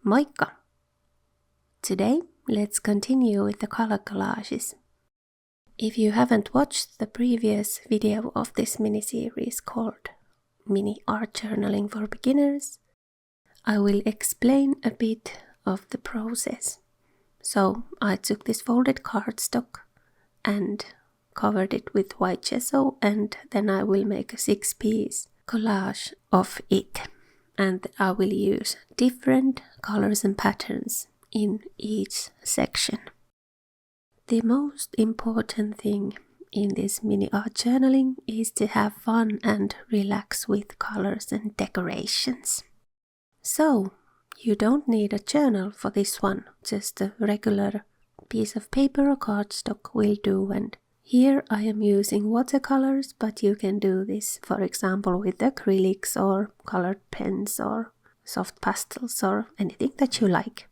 Moikka! Today, let's continue with the color collages. If you haven't watched the previous video of this mini-series called Mini Art Journaling for Beginners, I will explain a bit of the process. So I took this folded cardstock and covered it with white gesso, and then I will make a 6-piece collage of it. And I will use different colors and patterns in each section. The most important thing in this mini art journaling is to have fun and relax with colors and decorations. So, you don't need a journal for this one, just a regular piece of paper or cardstock will do. And here I am using watercolors, but you can do this, for example, with acrylics or colored pens or soft pastels or anything that you like.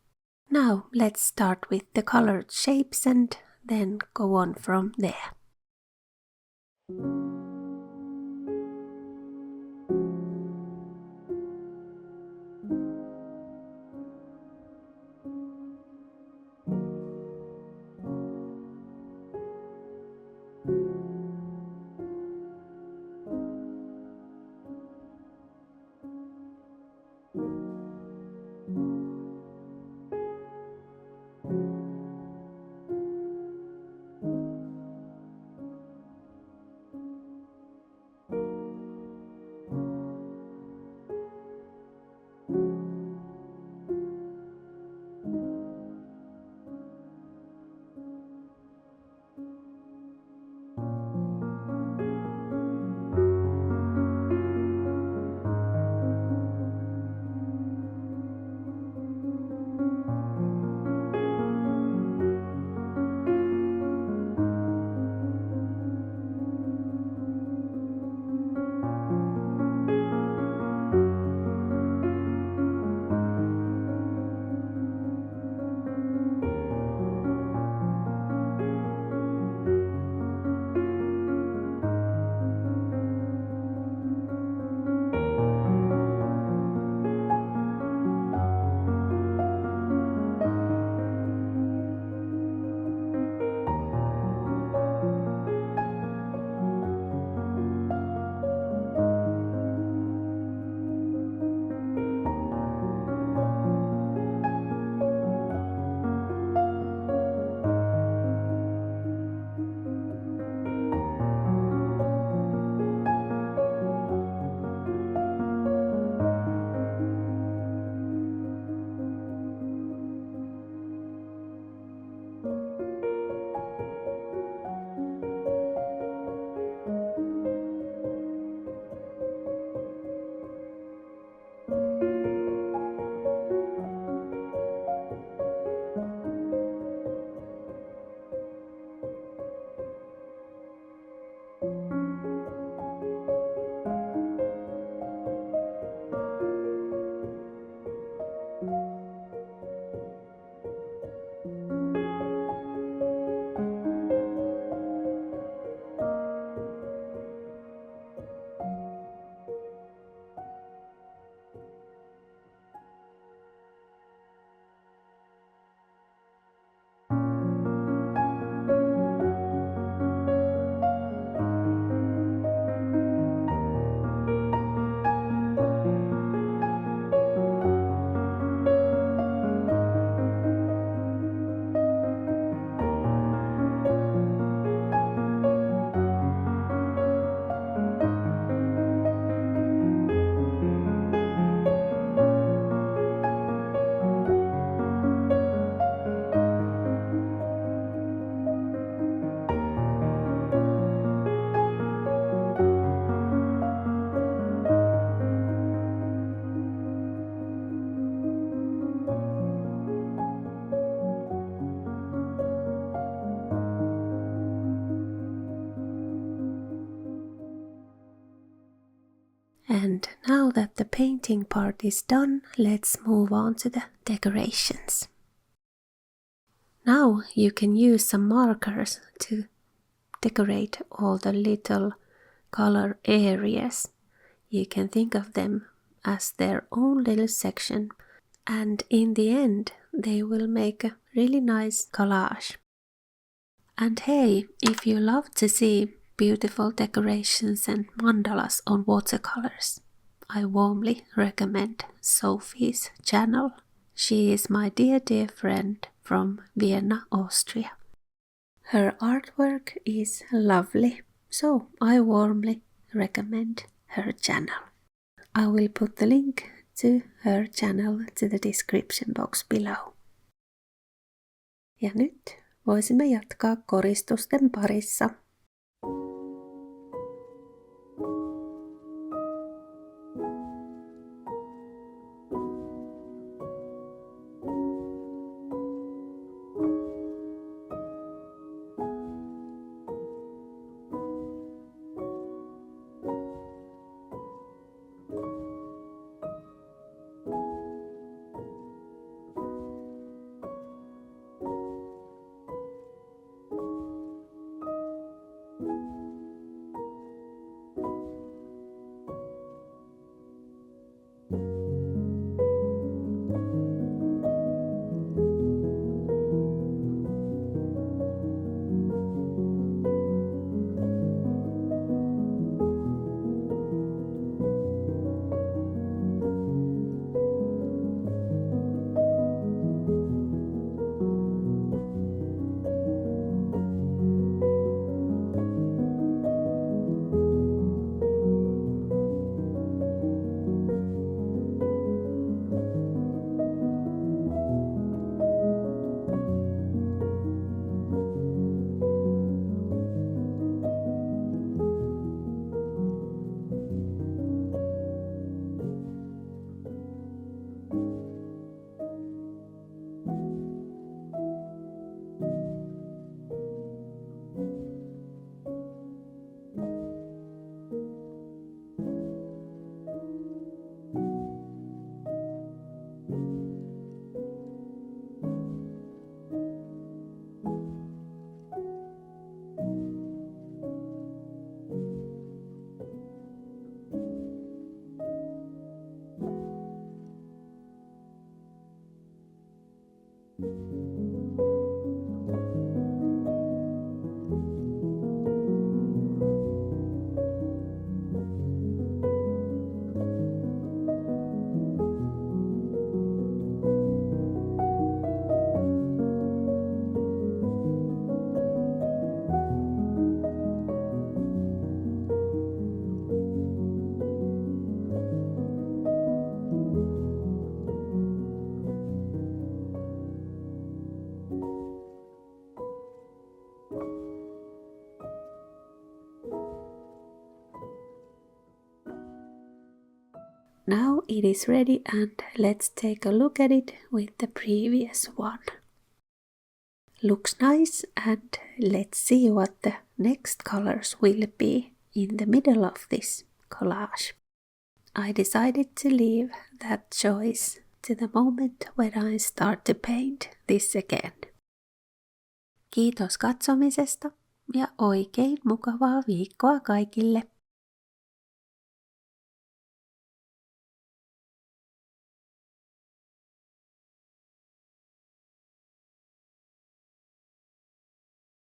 Now let's start with the colored shapes and then go on from there. And now that the painting part is done, let's move on to the decorations. Now you can use some markers to decorate all the little color areas. You can think of them as their own little section. And in the end, they will make a really nice collage. And hey, if you love to see beautiful decorations and mandalas on watercolors, I warmly recommend Sophie's channel. She is my dear friend from Vienna, Austria. Her artwork is lovely, so I warmly recommend her channel. I will put the link to her channel to the description box below. Ja nyt voisimme jatkaa koristusten parissa. Now it is ready and let's take a look at it with the previous one. Looks nice, and let's see what the next colors will be in the middle of this collage. I decided to leave that choice to the moment when I start to paint this again. Kiitos katsomisesta ja oikein mukavaa viikkoa kaikille!